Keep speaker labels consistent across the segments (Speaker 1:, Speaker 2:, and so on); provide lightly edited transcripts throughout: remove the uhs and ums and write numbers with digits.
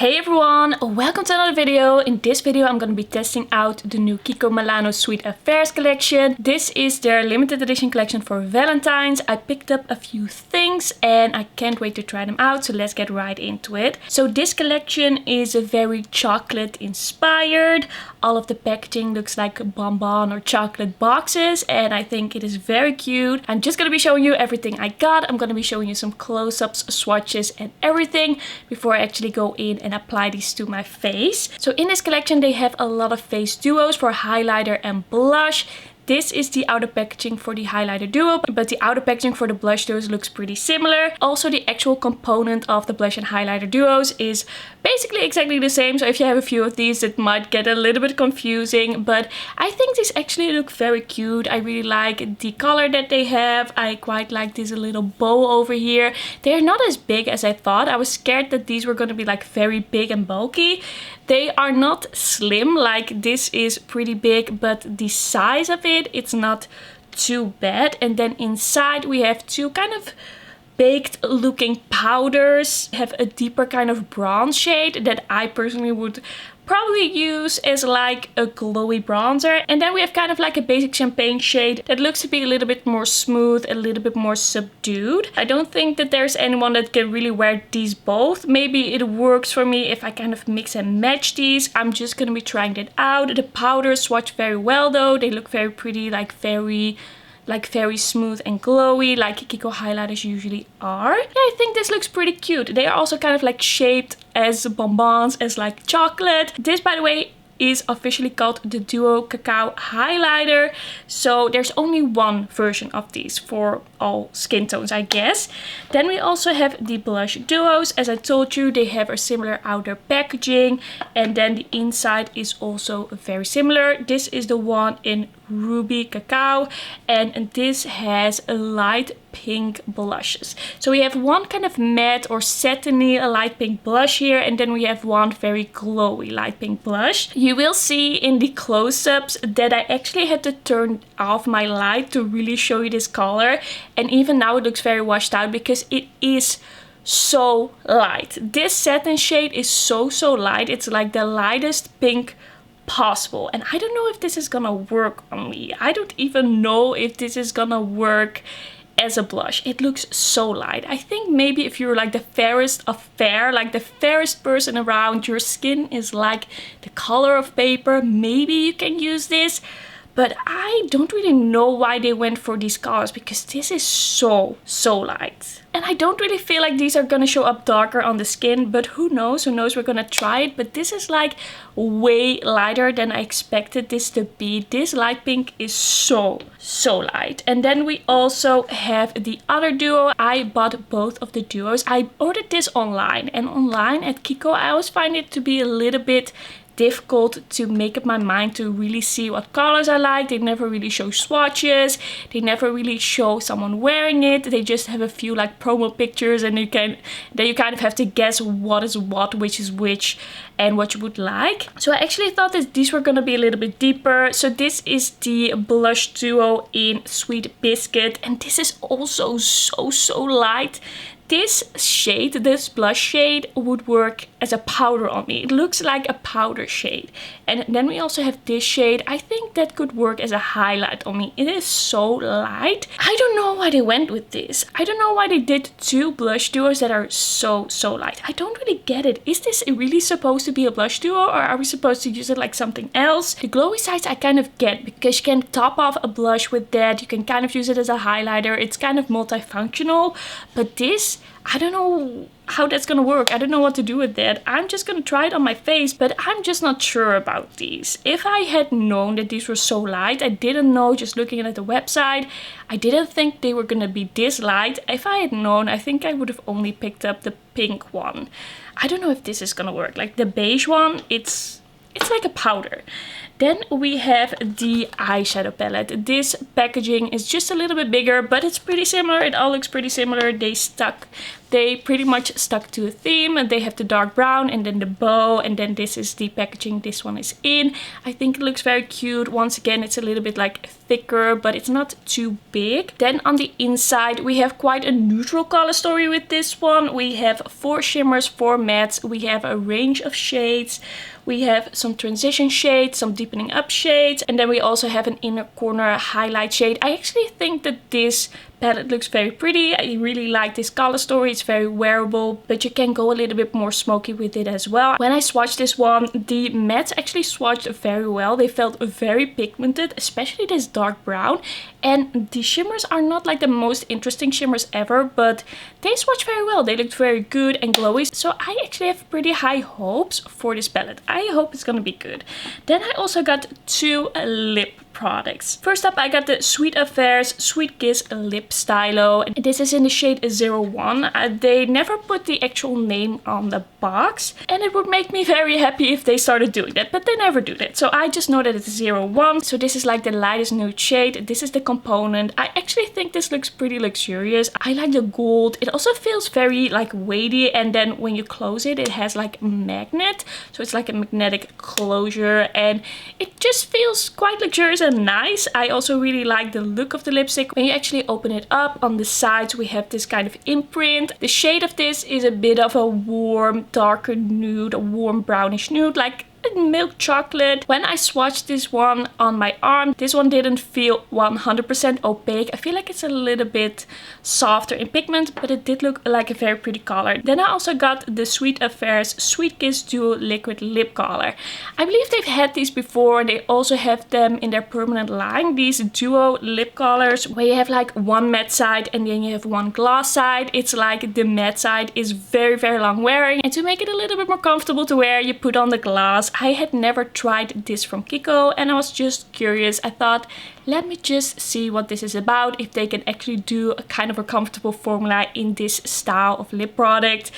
Speaker 1: Hey everyone, welcome to another video. In this video I'm going to be testing out the new Kiko Milano Sweet Affairs collection. This is their limited edition collection for Valentine's. I picked up a few things and I can't wait to try them out, so let's get right into it. So this collection is very chocolate inspired. All of the packaging looks like bonbon or chocolate boxes and I think it is very cute. I'm just going to be showing you everything I got. I'm going to be showing you some close-ups, swatches and everything before I actually go in and apply these to my face. So in this collection they have a lot of face duos for highlighter and blush. This is the outer packaging for the highlighter duo, but the outer packaging for the blush duos looks pretty similar. Also, the actual component of the blush and highlighter duos is basically exactly the same. So if you have a few of these, it might get a little bit confusing, but I think these actually look very cute. I really like the color that they have. I quite like this little bow over here. They're not as big as I thought. I was scared that these were going to be like very big and bulky. They are not slim, like this is pretty big, but the size of it's not too bad. And then inside we have two kind of baked looking powders, have a deeper kind of bronze shade that I personally would probably use as like a glowy bronzer. And then we have kind of like a basic champagne shade that looks to be a little bit more smooth, a little bit more subdued. I don't think that there's anyone that can really wear these both. Maybe it works for me if I kind of mix and match these. I'm just gonna be trying that out. The powders swatch very well though. They look very pretty, like very smooth and glowy, like Kiko highlighters usually are. Yeah, I think this looks pretty cute. They are also kind of like shaped as bonbons, as like chocolate. This, by the way, is officially called the Duo Cacao Highlighter. So there's only one version of these for all skin tones, I guess. Then we also have the blush duos. As I told you, they have a similar outer packaging and then the inside is also very similar. This is the one in Ruby Cacao and this has a light pink blushes. So we have one kind of matte or satiny light pink blush here, and then we have one very glowy light pink blush. You will see in the close-ups that I actually had to turn off my light to really show you this color, and even now it looks very washed out because it is so light. This satin shade is so light. It's like the lightest pink possible, and I don't know if this is gonna work on me. I don't even know if this is gonna work as a blush. It looks so light. I think maybe if you're like the fairest of fair, like the fairest person around, your skin is like the color of paper, maybe you can use this. But I don't really know why they went for these colors because this is so light. And I don't really feel like these are gonna show up darker on the skin, but who knows? Who knows? We're gonna try it. But this is like way lighter than I expected this to be. This light pink is so light. And then we also have the other duo. I bought both of the duos. I ordered this online, and online at Kiko I always find it to be a little bit difficult to make up my mind to really see what colors I like. They never really show swatches. They never really show someone wearing it. They just have a few like promo pictures and you kind of have to guess what is what, which is which, and what you would like. So I actually thought that these were gonna be a little bit deeper. So this is the blush duo in Sweet Biscuit, and this is also so light. This shade, this blush shade, would work as a powder on me. It looks like a powder shade. And then we also have this shade. I think that could work as a highlight on me. It is so light. I don't know why they went with this. I don't know why they did two blush duos that are so light. I don't really get it. Is this really supposed to be a blush duo, or are we supposed to use it like something else? The glowy sides I kind of get because you can top off a blush with that. You can kind of use it as a highlighter. It's kind of multifunctional. But this, I don't know how that's gonna work. I don't know what to do with that. I'm just gonna try it on my face, but I'm just not sure about these. If I had known that these were so light, I didn't know just looking at the website, I didn't think they were gonna be this light. If I had known, I think I would have only picked up the pink one. I don't know if this is gonna work. Like the beige one, it's it's like a powder. Then we have the eyeshadow palette. This packaging is just a little bit bigger, but it's pretty similar. It all looks pretty similar. They pretty much stuck to a theme, and they have the dark brown and then the bow, and then this is the packaging this one is in. I think it looks very cute. Once again, it's a little bit like thicker, but it's not too big. Then on the inside we have quite a neutral color story with this one. We have 4 shimmers, 4 mattes. We have a range of shades. We have some transition shades, some deepening up shades, and then we also have an inner corner highlight shade. I actually think that this palette looks very pretty. I really like this color story. It's very wearable, but you can go a little bit more smoky with it as well. When I swatched this one, the mattes actually swatched very well. They felt very pigmented, especially this dark brown. And the shimmers are not like the most interesting shimmers ever, but they swatched very well. They looked very good and glowy. So I actually have pretty high hopes for this palette. I hope it's gonna be good. Then I also got 2 lip products. First up, I got the Sweet Affairs Sweet Kiss Lip Stylo. This is in the shade 01. They never put the actual name on the box, and it would make me very happy if they started doing that, but they never do that. So I just know that it's 01. So this is like the lightest nude shade. This is the component. I actually think this looks pretty luxurious. I like the gold. It also feels very like weighty, and then when you close it, it has like a magnet. So it's like a magnetic closure, and it just feels quite luxurious and nice. I also really like the look of the lipstick. When you actually open it up, on the sides we have this kind of imprint. The shade of this is a bit of a warm, darker nude, a warm brownish nude, like milk chocolate. When I swatched this one on my arm, this one didn't feel 100% opaque. I feel like it's a little bit softer in pigment, but it did look like a very pretty color. Then I also got the Sweet Affairs Sweet Kiss Duo Liquid Lip Color. I believe they've had these before. They also have them in their permanent line, these duo lip colors, where you have like one matte side and then you have one gloss side. It's like the matte side is very, very long wearing, and to make it a little bit more comfortable to wear, you put on the gloss. I had never tried this from Kiko, and I was just curious. I thought, let me just see what this is about, if they can actually do a kind of a comfortable formula in this style of lip product.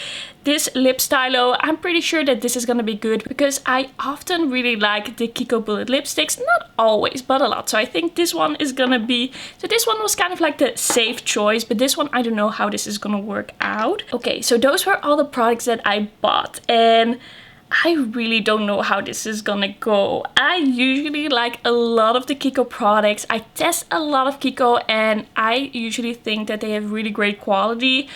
Speaker 1: This lip stylo, I'm pretty sure that this is gonna be good, because I often really like the Kiko bullet lipsticks. Not always, but a lot. So I think this one is gonna be... So this one was kind of like the safe choice, but this one, I don't know how this is gonna work out. Okay, so those were all the products that I bought, and I really don't know how this is gonna go. I usually like a lot of the Kiko products. I test a lot of Kiko, and I usually think that they have really great quality.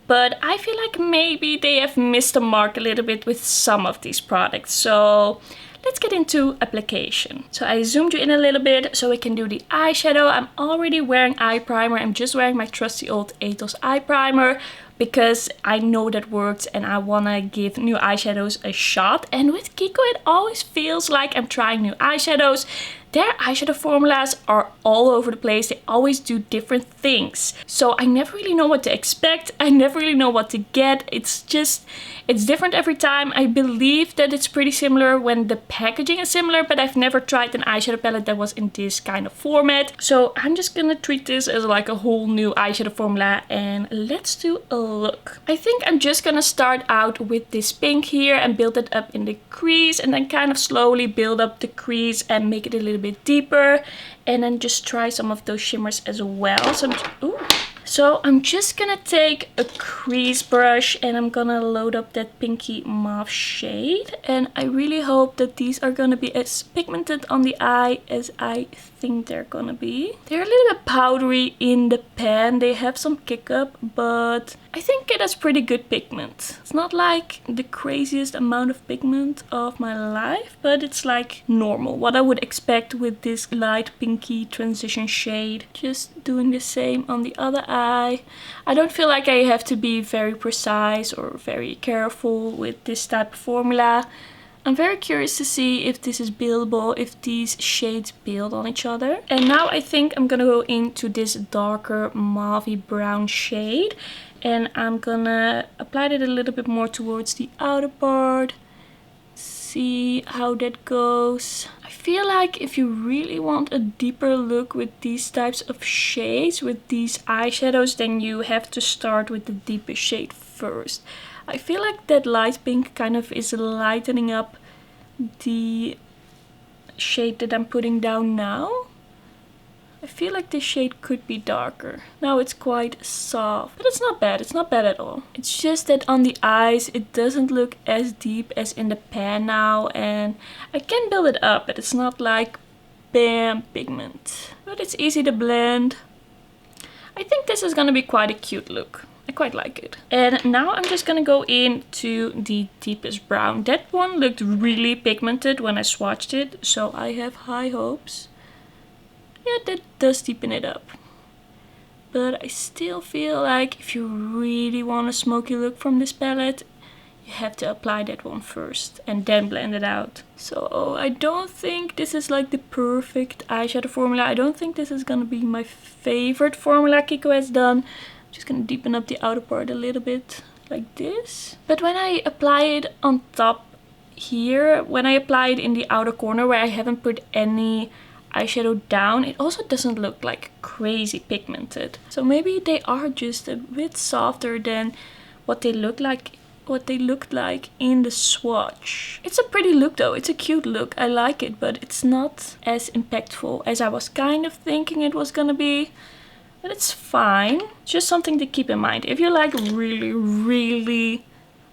Speaker 1: But I feel like maybe they have missed the mark a little bit with some of these products. So let's get into application. So I zoomed you in a little bit so we can do the eyeshadow. I'm already wearing eye primer. I'm just wearing my trusty old Etos eye primer, because I know that works and I want to give new eyeshadows a shot. And with Kiko, it always feels like I'm trying new eyeshadows. Their eyeshadow formulas are all over the place. They always do different things. So I never really know what to expect. I never really know what to get. It's different every time. I believe that it's pretty similar when the packaging is similar, but I've never tried an eyeshadow palette that was in this kind of format. So I'm just gonna treat this as like a whole new eyeshadow formula, and let's do a look. I think I'm just gonna start out with this pink here and build it up in the crease, and then kind of slowly build up the crease and make it a little bit deeper, and then just try some of those shimmers as well. So I'm just gonna take a crease brush and I'm gonna load up that pinky mauve shade, and I really hope that these are gonna be as pigmented on the eye as I think they're gonna be. They're a little bit powdery in the pan. They have some kick up, but I think it has pretty good pigment. It's not like the craziest amount of pigment of my life, but it's like normal, what I would expect with this light pinky transition shade. Just doing the same on the other eye. I don't feel like I have to be very precise or very careful with this type of formula. I'm very curious to see if this is buildable, if these shades build on each other. And now I think I'm gonna go into this darker mauvey brown shade, and I'm gonna apply it a little bit more towards the outer part. See how that goes. I feel like if you really want a deeper look with these types of shades, with these eyeshadows, then you have to start with the deepest shade first. I feel like that light pink kind of is lightening up the shade that I'm putting down now. I feel like this shade could be darker. Now it's quite soft, but it's not bad. It's not bad at all. It's just that on the eyes, it doesn't look as deep as in the pan now. And I can build it up, but it's not like bam pigment. But it's easy to blend. I think this is gonna be quite a cute look. I quite like it. And now I'm just gonna go into the deepest brown. That one looked really pigmented when I swatched it, so I have high hopes. Yeah, that does deepen it up. But I still feel like if you really want a smoky look from this palette, you have to apply that one first and then blend it out. So I don't think this is like the perfect eyeshadow formula. I don't think this is gonna be my favorite formula Kiko has done. I'm just gonna deepen up the outer part a little bit like this. But when I apply it on top here, when I apply it in the outer corner where I haven't put any eyeshadow down, it also doesn't look like crazy pigmented. So maybe they are just a bit softer than what they looked like in the swatch. It's a pretty look though. It's a cute look. I like it, but it's not as impactful as I was kind of thinking it was gonna be. But it's fine. Just something to keep in mind. If you like really,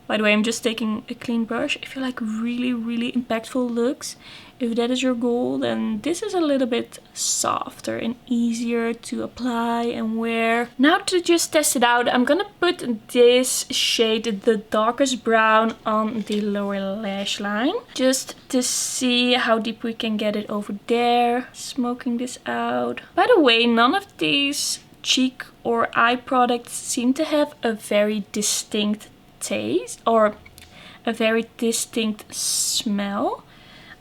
Speaker 1: by the way, I'm just taking a clean brush. If you like really impactful looks, if that is your goal, then this is a little bit softer and easier to apply and wear. Now to just test it out, I'm gonna put this shade, the darkest brown, on the lower lash line. Just to see how deep we can get it over there. Smoking this out. By the way, none of these cheek or eye products seem to have a very distinct taste or a very distinct smell.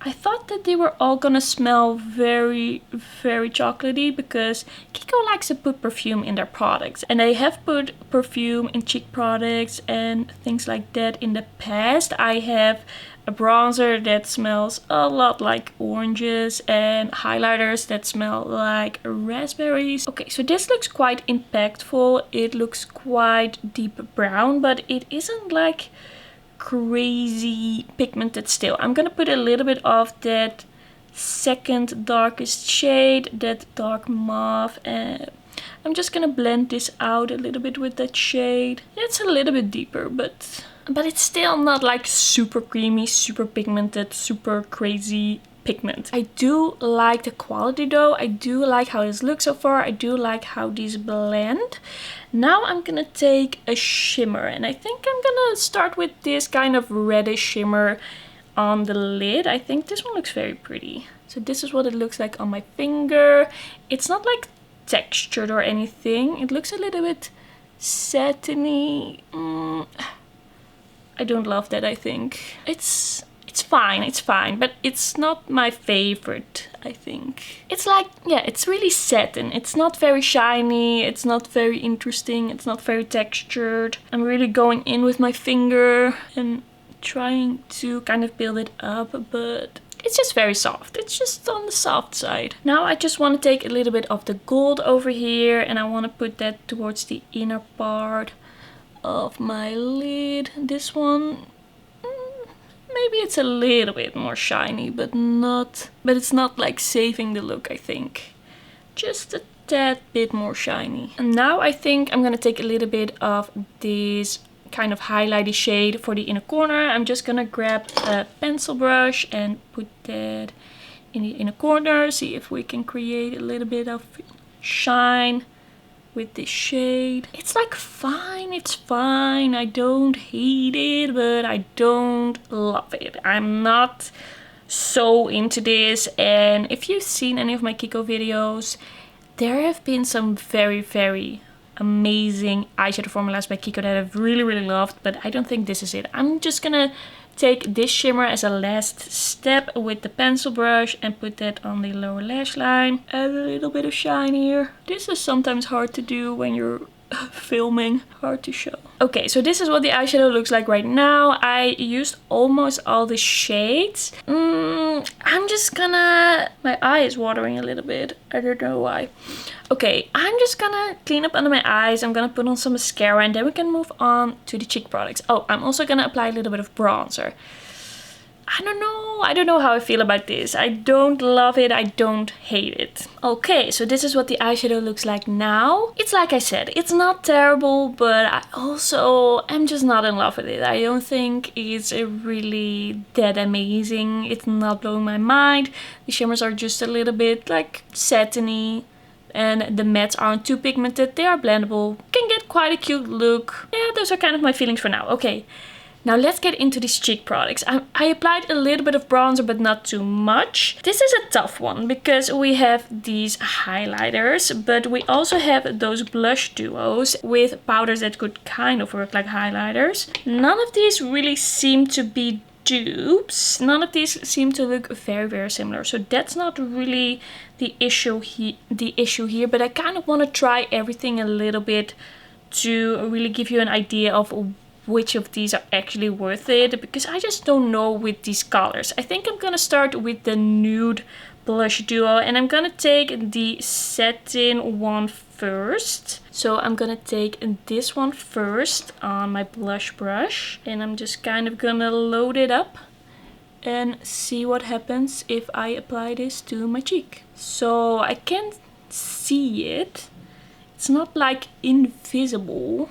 Speaker 1: I thought that they were all gonna smell very chocolatey because Kiko likes to put perfume in their products. And they have put perfume in cheek products and things like that in the past. I have a bronzer that smells a lot like oranges and highlighters that smell like raspberries. Okay, so this looks quite impactful. It looks quite deep brown, but it isn't like crazy pigmented still. I'm gonna put a little bit of that second darkest shade, that dark mauve, and I'm just gonna blend this out a little bit with that shade. It's a little bit deeper, but it's still not like super creamy, super pigmented, super crazy pigment. I do like the quality though. I do like how this looks so far. I do like how these blend. Now I'm gonna take a shimmer, and I think I'm gonna start with this kind of reddish shimmer on the lid. I think this one looks very pretty. So this is what it looks like on my finger. It's not like textured or anything. It looks a little bit satiny. I don't love that, I think. It's fine, but it's not my favorite, I think. It's like, yeah, it's really satin. It's not very shiny, it's not very interesting, it's not very textured. I'm really going in with my finger and trying to kind of build it up, but it's just very soft. It's just on the soft side. Now I just want to take a little bit of the gold over here and I want to put that towards the inner part of my lid. This one, maybe it's a little bit more shiny, but it's not like saving the look, I think. Just a tad bit more shiny. And now I think I'm gonna take a little bit of this kind of highlighty shade for the inner corner. I'm just gonna grab a pencil brush and put that in the inner corner. See if we can create a little bit of shine with this shade. It's like fine, it's fine. I don't hate it, but I don't love it. I'm not so into this. And if you've seen any of my Kiko videos, there have been some very amazing eyeshadow formulas by Kiko that I've really loved, but I don't think this is it. I'm just gonna take this shimmer as a last step with the pencil brush and put that on the lower lash line. Add a little bit of shine here. This is sometimes hard to do when you're filming, hard to show. Okay, so this is what the eyeshadow looks like right now. I used almost all the shades. I'm just gonna, my eye is watering a little bit. I don't know why. Okay, I'm just gonna clean up under my eyes. I'm gonna put on some mascara and then we can move on to the cheek products. Oh, I'm also gonna apply a little bit of bronzer. I don't know how I feel about this. I don't love it, I don't hate it. Okay, so this is what the eyeshadow looks like now. It's like I said, it's not terrible, but I also am just not in love with it. I don't think it's really that amazing. It's not blowing my mind. The shimmers are just a little bit like satiny. And the mattes aren't too pigmented. They are blendable. Can get quite a cute look. Yeah, those are kind of my feelings for now. Okay. Now let's get into these cheek products. I applied a little bit of bronzer, but not too much. This is a tough one because we have these highlighters, but we also have those blush duos with powders that could kind of work like highlighters. None of these really seem to be dupes. None of these seem to look very similar. So that's not really the issue here, but I kind of want to try everything a little bit to really give you an idea of which of these are actually worth it, because I just don't know with these colors. I think I'm gonna start with the nude blush duo, and I'm gonna take the satin one first. So I'm gonna take this one first on my blush brush, and I'm just kind of gonna load it up and see what happens if I apply this to my cheek. So I can see it. It's not like invisible,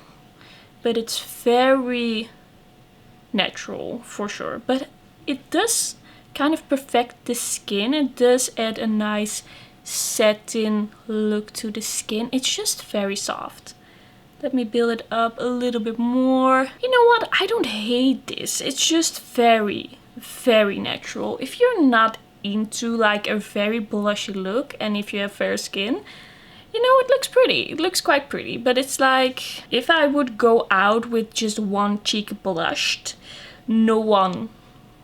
Speaker 1: but it's very natural for sure. But it does kind of perfect the skin. It does add a nice satin look to the skin. It's just very soft. Let me build it up a little bit more. You know what? I don't hate this. It's just very natural. If you're not into like a very blushy look, and if you have fair skin, you know, it looks pretty. It looks quite pretty. But it's like, if I would go out with just one cheek blushed, no one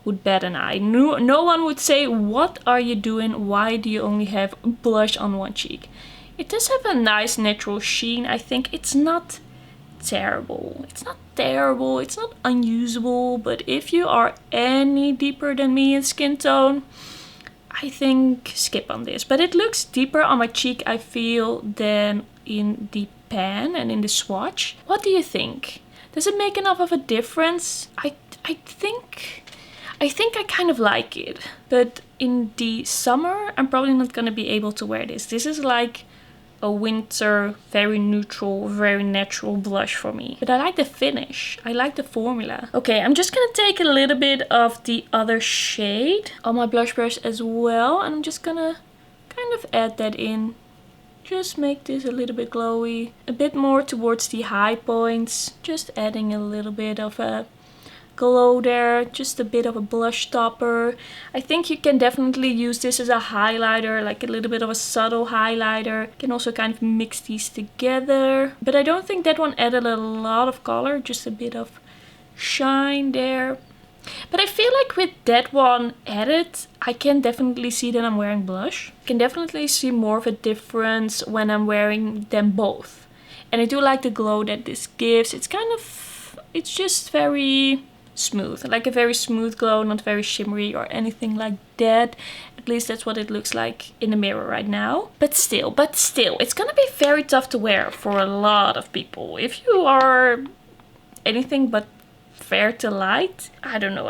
Speaker 1: would bat an eye. No one would say, what are you doing? Why do you only have blush on one cheek? It does have a nice natural sheen. I think it's not terrible. It's not terrible. It's not unusable. But if you are any deeper than me in skin tone, I think skip on this. But it looks deeper on my cheek, I feel, than in the pan and in the swatch. What do you think? Does it make enough of a difference? I think I kind of like it. But in the summer, I'm probably not going to be able to wear this. This is like a winter, very neutral, very natural blush for me. But I like the finish. I like the formula. Okay, I'm just gonna take a little bit of the other shade on my blush brush as well. And I'm just gonna kind of add that in. Just make this a little bit glowy. A bit more towards the high points. Just adding a little bit of a glow there, just a bit of a blush topper. I think you can definitely use this as a highlighter, like a little bit of a subtle highlighter. You can also kind of mix these together, but I don't think that one added a lot of color, just a bit of shine there. But I feel like with that one added, I can definitely see that I'm wearing blush. I can definitely see more of a difference when I'm wearing them both. And I do like the glow that this gives. It's kind of, it's just very smooth, like a very smooth glow, not very shimmery or anything like that. At least that's what it looks like in the mirror right now. But still, it's gonna be very tough to wear for a lot of people. If you are anything but fair to light, I don't know.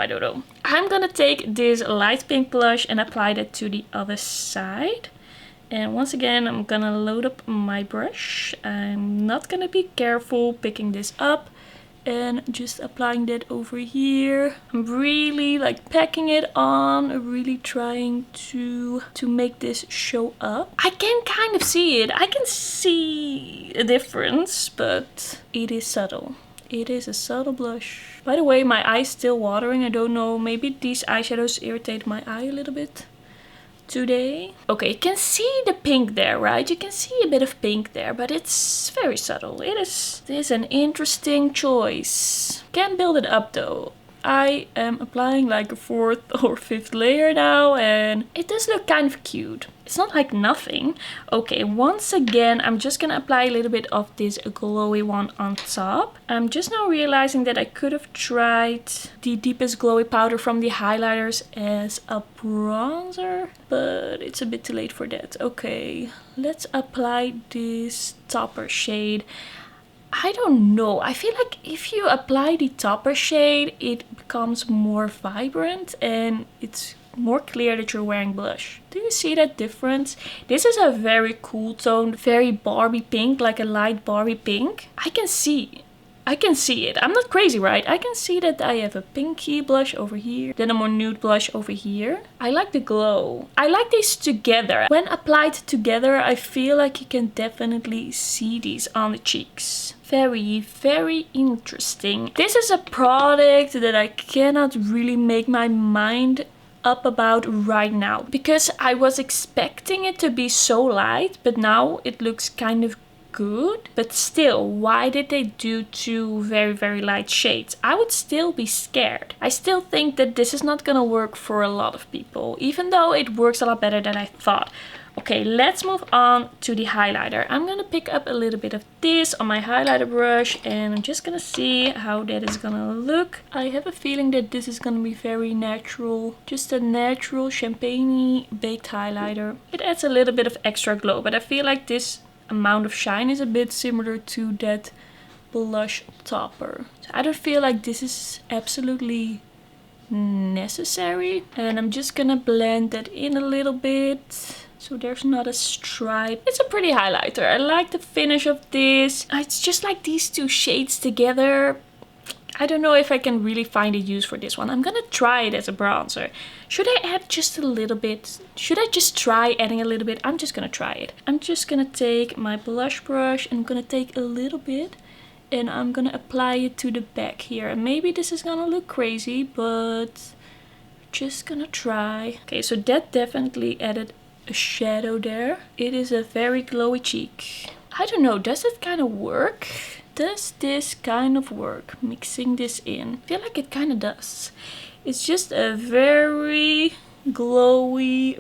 Speaker 1: I'm gonna take this light pink blush and apply that to the other side. And once again, I'm gonna load up my brush. I'm not gonna be careful picking this up and just applying that over here. I'm really like packing it on, really trying to make this show up. I can kind of see it. I can see a difference, but it is subtle. It is a subtle blush. By the way, my eye's still watering. I don't know, maybe these eyeshadows irritate my eye a little bit today. Okay, you can see the pink there, right? You can see a bit of pink there, but it's very subtle. It is an interesting choice. Can't build it up though. I am applying like a 4th or 5th layer now, and it does look kind of cute. It's not like nothing. Okay, once again, I'm just gonna apply a little bit of this glowy one on top. I'm just now realizing that I could have tried the deepest glowy powder from the highlighters as a bronzer, but it's a bit too late for that. Okay, let's apply this topper shade. I don't know. I feel like if you apply the topper shade, it becomes more vibrant and it's more clear that you're wearing blush. Do you see that difference? This is a very cool tone, very Barbie pink, like a light Barbie pink. I can see it. I'm not crazy, right? I can see that I have a pinky blush over here, then a more nude blush over here. I like the glow. I like these together. When applied together, I feel like you can definitely see these on the cheeks. Very, very interesting. This is a product that I cannot really make my mind up about right now, because I was expecting it to be so light, but now it looks kind of good. But still, why did they do two very, very light shades? I would still be scared. I still think that this is not gonna work for a lot of people, even though it works a lot better than I thought. Okay, let's move on to the highlighter. I'm gonna pick up a little bit of this on my highlighter brush and I'm just gonna see how that is gonna look. I have a feeling that this is gonna be very natural. Just a natural champagne-y baked highlighter. It adds a little bit of extra glow, but I feel like this amount of shine is a bit similar to that blush topper. So I don't feel like this is absolutely necessary. And I'm just gonna blend that in a little bit, so there's not a stripe. It's a pretty highlighter. I like the finish of this. It's just like these two shades together. I don't know if I can really find a use for this one. I'm gonna try it as a bronzer. Should I add just a little bit? Should I just try adding a little bit? I'm just gonna try it. I'm just gonna take my blush brush and I'm gonna take a little bit and I'm gonna apply it to the back here. And maybe this is gonna look crazy, but just gonna try. Okay, so that definitely added a shadow there. It is a very glowy cheek. I don't know, does it kind of work? Does this kind of work? Mixing this in. I feel like it kind of does. It's just a very glowy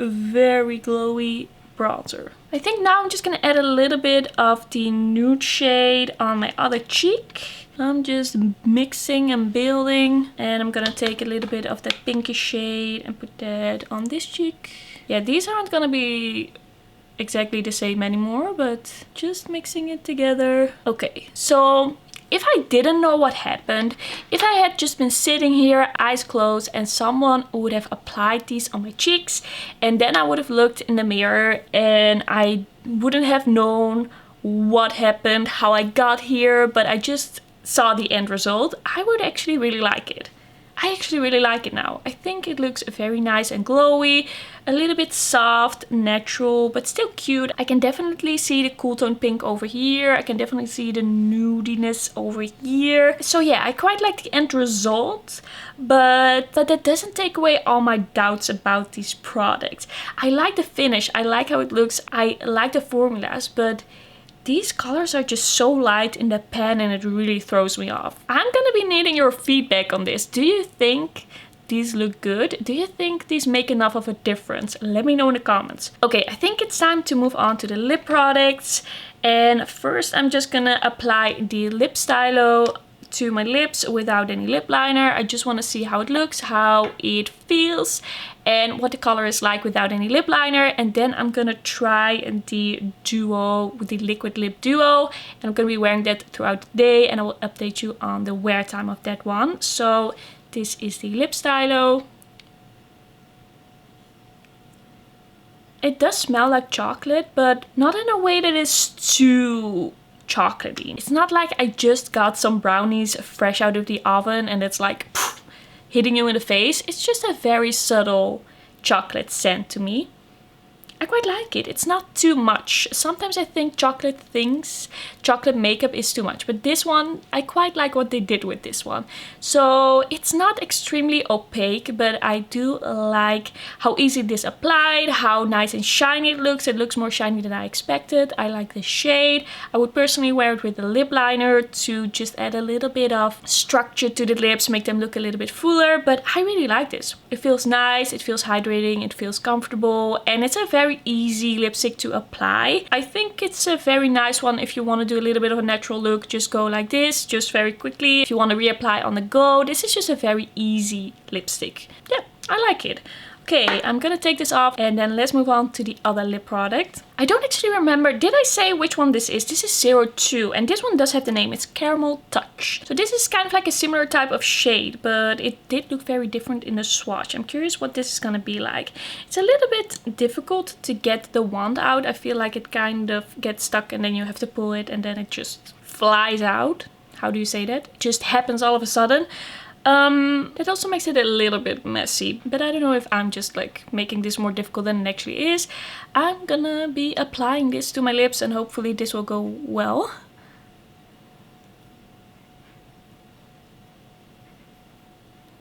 Speaker 1: bronzer. I think now I'm just gonna add a little bit of the nude shade on my other cheek. I'm just mixing and building, and I'm gonna take a little bit of that pinkish shade and put that on this cheek. Yeah, these aren't gonna be exactly the same anymore, but just mixing it together. Okay, so if I didn't know what happened, if I had just been sitting here, eyes closed, and someone would have applied these on my cheeks, and then I would have looked in the mirror and I wouldn't have known what happened, how I got here, but I just saw the end result, I would actually really like it. I actually really like it now. I think it looks very nice and glowy, a little bit soft, natural, but still cute. I can definitely see the cool tone pink over here. I can definitely see the nudiness over here. So yeah, I quite like the end result, but that doesn't take away all my doubts about these products. I like the finish, I like how it looks, I like the formulas, but these colors are just so light in the pan and it really throws me off. I'm gonna be needing your feedback on this. Do you think these look good? Do you think these make enough of a difference? Let me know in the comments. Okay, I think it's time to move on to the lip products. And first I'm just gonna apply the lip stylo to my lips without any lip liner. I just want to see how it looks, how it feels, and what the color is like without any lip liner. And then I'm gonna try the duo, the liquid lip duo, and I'm gonna be wearing that throughout the day, and I will update you on the wear time of that one. So this is the lip stylo. It does smell like chocolate, but not in a way that is too chocolatey. It's not like I just got some brownies fresh out of the oven and it's like poof, hitting you in the face. It's just a very subtle chocolate scent to me. I quite like it. It's not too much. Sometimes I think chocolate makeup is too much, but this one, I quite like what they did with this one. So it's not extremely opaque, but I do like how easy this applied, how nice and shiny it looks. It looks more shiny than I expected. I like the shade. I would personally wear it with a lip liner to just add a little bit of structure to the lips, make them look a little bit fuller, but I really like this. It feels nice, it feels hydrating, it feels comfortable, and it's a very very easy lipstick to apply. I think it's a very nice one if you want to do a little bit of a natural look. Just go like this, just very quickly. If you want to reapply on the go, this is just a very easy lipstick. Yeah, I like it. Okay, I'm gonna take this off and then let's move on to the other lip product. I don't actually remember, did I say which one this is? This is 02 and this one does have the name, it's Caramel Touch. So this is kind of like a similar type of shade, but it did look very different in the swatch. I'm curious what this is gonna be like. It's a little bit difficult to get the wand out. I feel like it kind of gets stuck and then you have to pull it and then it just flies out. How do you say that? It just happens all of a sudden. That also makes it a little bit messy, but I don't know if I'm just like making this more difficult than it actually is. I'm gonna be applying this to my lips and hopefully this will go well.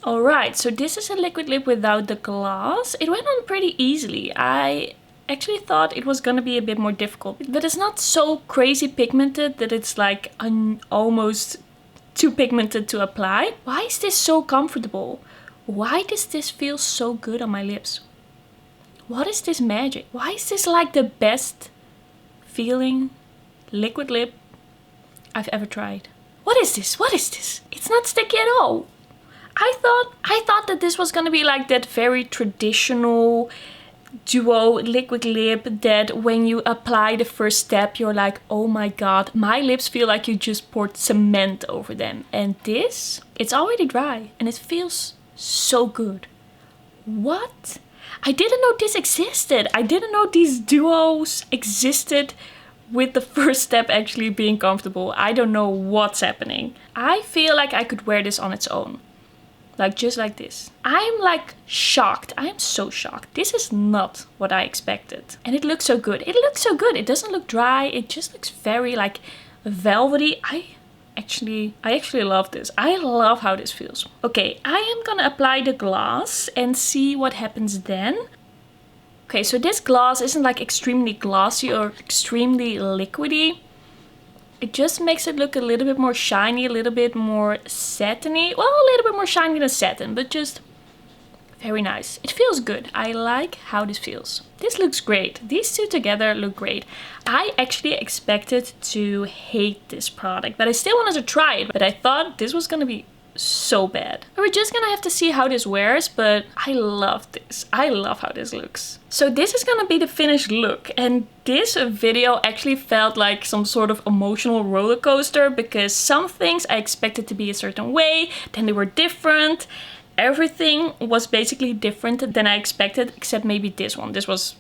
Speaker 1: Alright, so this is a liquid lip without the gloss. It went on pretty easily. I actually thought it was gonna be a bit more difficult, but it's not so crazy pigmented that it's like almost too pigmented to apply. Why is this so comfortable? Why does this feel so good on my lips? What is this magic? Why is this like the best feeling liquid lip I've ever tried? What is this? What is this? It's not sticky at all. I thought that this was gonna be like that very traditional duo liquid lip that when you apply the first step you're like, oh my god, my lips feel like you just poured cement over them. And this, it's already dry and it feels so good. What? I didn't know this existed. I didn't know these duos existed with the first step actually being comfortable. I don't know what's happening. I feel like I could wear this on its own. Like just like this. I'm like shocked. I am so shocked. This is not what I expected. And it looks so good. It looks so good. It doesn't look dry. It just looks very like velvety. I actually love this. I love how this feels. Okay, I am gonna apply the gloss and see what happens then. Okay, so this gloss isn't like extremely glossy or extremely liquidy. It just makes it look a little bit more shiny, a little bit more satiny. Well, a little bit more shiny than satin, but just very nice. It feels good. I like how this feels. This looks great. These two together look great. I actually expected to hate this product, but I still wanted to try it. But I thought this was gonna be so bad. We're just gonna have to see how this wears, but I love this. I love how this looks. So this is gonna be the finished look, and this video actually felt like some sort of emotional roller coaster because some things I expected to be a certain way, then they were different. Everything was basically different than I expected, except maybe this one. This was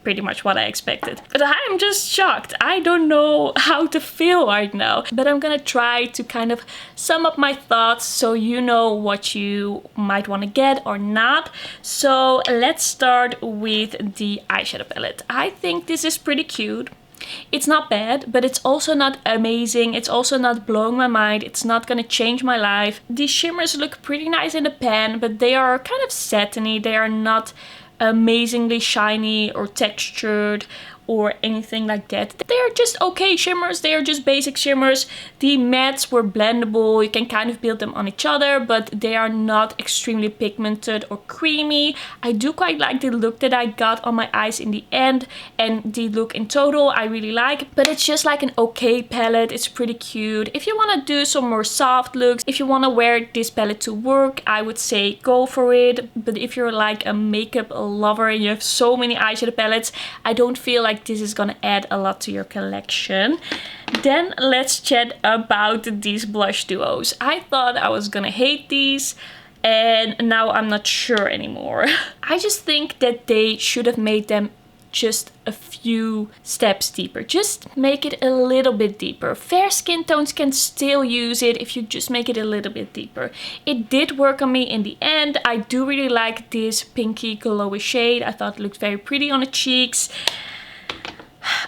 Speaker 1: pretty much what I expected. But I'm just shocked. I don't know how to feel right now. But I'm gonna try to kind of sum up my thoughts so you know what you might want to get or not. So let's start with the eyeshadow palette. I think this is pretty cute. It's not bad, but it's also not amazing. It's also not blowing my mind. It's not gonna change my life. These shimmers look pretty nice in the pan, but they are kind of satiny. They are not amazingly shiny or textured or anything like that. They are just okay shimmers. They are just basic shimmers. The mattes were blendable. You can kind of build them on each other, but they are not extremely pigmented or creamy. I do quite like the look that I got on my eyes in the end, and the look in total I really like, but it's just like an okay palette. It's pretty cute. If you want to do some more soft looks, if you want to wear this palette to work, I would say go for it. But if you're like a makeup lover and you have so many eyeshadow palettes, I don't feel like this is gonna add a lot to your collection. Then let's chat about these blush duos. I thought I was gonna hate these, and now I'm not sure anymore. I just think that they should have made them just a few steps deeper. Just make it a little bit deeper. Fair skin tones can still use it if you just make it a little bit deeper. It did work on me in the end. I do really like this pinky glowy shade. I thought it looked very pretty on the cheeks.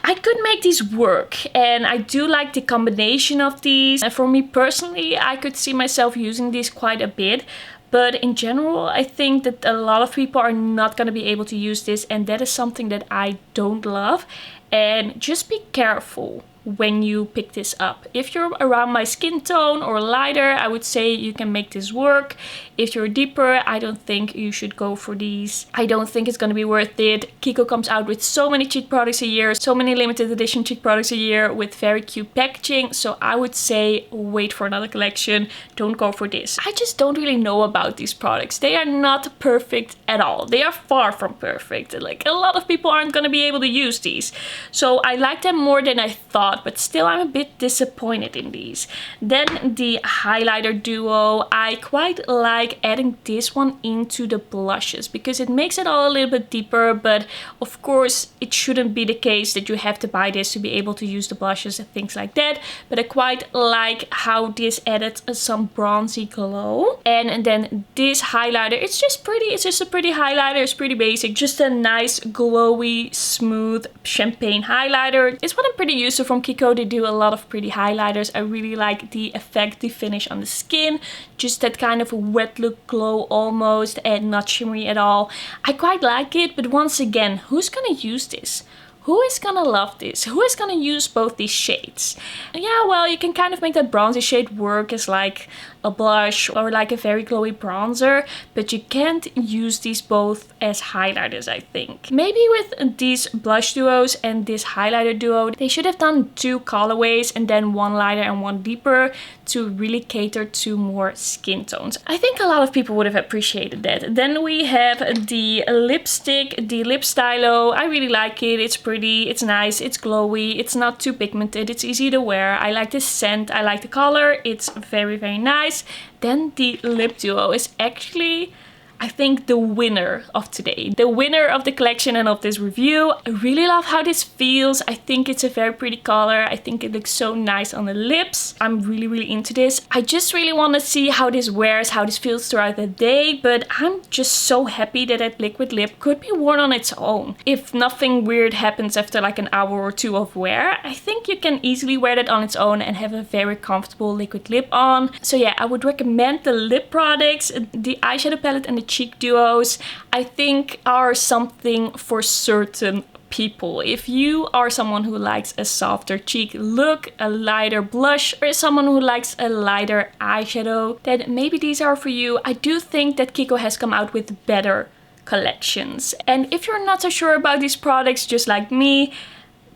Speaker 1: I could make these work, and I do like the combination of these. And for me personally, I could see myself using these quite a bit. But in general, I think that a lot of people are not going to be able to use this, and that is something that I don't love. And just be careful when you pick this up. If you're around my skin tone or lighter, I would say you can make this work. If you're deeper, I don't think you should go for these. I don't think it's gonna be worth it. Kiko comes out with so many cheek products a year, so many limited edition cheek products a year with very cute packaging, so I would say wait for another collection. Don't go for this. I just don't really know about these products. They are not perfect at all. They are far from perfect. Like, a lot of people aren't gonna be able to use these. So I like them more than I thought, but still I'm a bit disappointed in these. Then the highlighter duo. I quite like adding this one into the blushes because it makes it all a little bit deeper, but of course it shouldn't be the case that you have to buy this to be able to use the blushes and things like that. But I quite like how this added some bronzy glow. And then this highlighter, it's just pretty. It's just a pretty highlighter. It's pretty basic, just a nice glowy smooth champagne highlighter. It's what I'm pretty used to from Kiko. They do a lot of pretty highlighters. I really like the effect, the finish on the skin, just that kind of a wet look glow almost, and not shimmery at all. I quite like it, but once again, who's gonna use this? Who is gonna love this? Who is gonna use both these shades? Yeah, well, you can kind of make that bronzy shade work as like a blush or like a very glowy bronzer, but you can't use these both as highlighters, I think. Maybe with these blush duos and this highlighter duo, they should have done 2 colorways and then one lighter and one deeper to really cater to more skin tones. I think a lot of people would have appreciated that. Then we have the lipstick, the lip stylo. I really like it. It's pretty, it's nice, it's glowy, it's not too pigmented, it's easy to wear. I like the scent, I like the color, it's very, very nice. Then the lip duo is actually, I think, the winner of today. The winner of the collection and of this review. I really love how this feels. I think it's a very pretty color. I think it looks so nice on the lips. I'm really, really into this. I just really want to see how this wears, how this feels throughout the day. But I'm just so happy that that liquid lip could be worn on its own. If nothing weird happens after like an hour or 2 of wear, I think you can easily wear that on its own and have a very comfortable liquid lip on. So yeah, I would recommend the lip products, the eyeshadow palette and the cheek duos. I think are something for certain people. If you are someone who likes a softer cheek look, a lighter blush, or someone who likes a lighter eyeshadow, then maybe these are for you. I do think that Kiko has come out with better collections. And if you're not so sure about these products, just like me,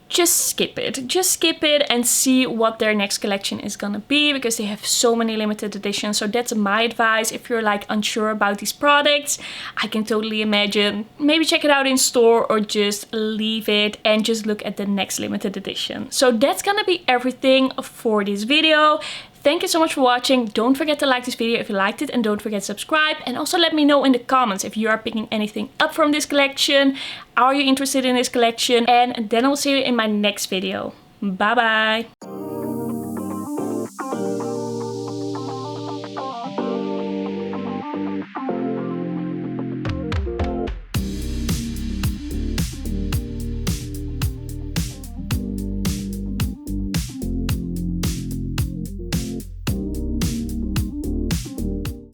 Speaker 1: just skip it. Just skip it and see what their next collection is gonna be, because they have so many limited editions. So that's my advice. If you're like unsure about these products, I can totally imagine. Maybe check it out in store or just leave it and just look at the next limited edition. So that's gonna be everything for this video. Thank you so much for watching. Don't forget to like this video if you liked it, and don't forget to subscribe. And also let me know in the comments if you are picking anything up from this collection. Are you interested in this collection? And then I'll see you in my next video. Bye bye!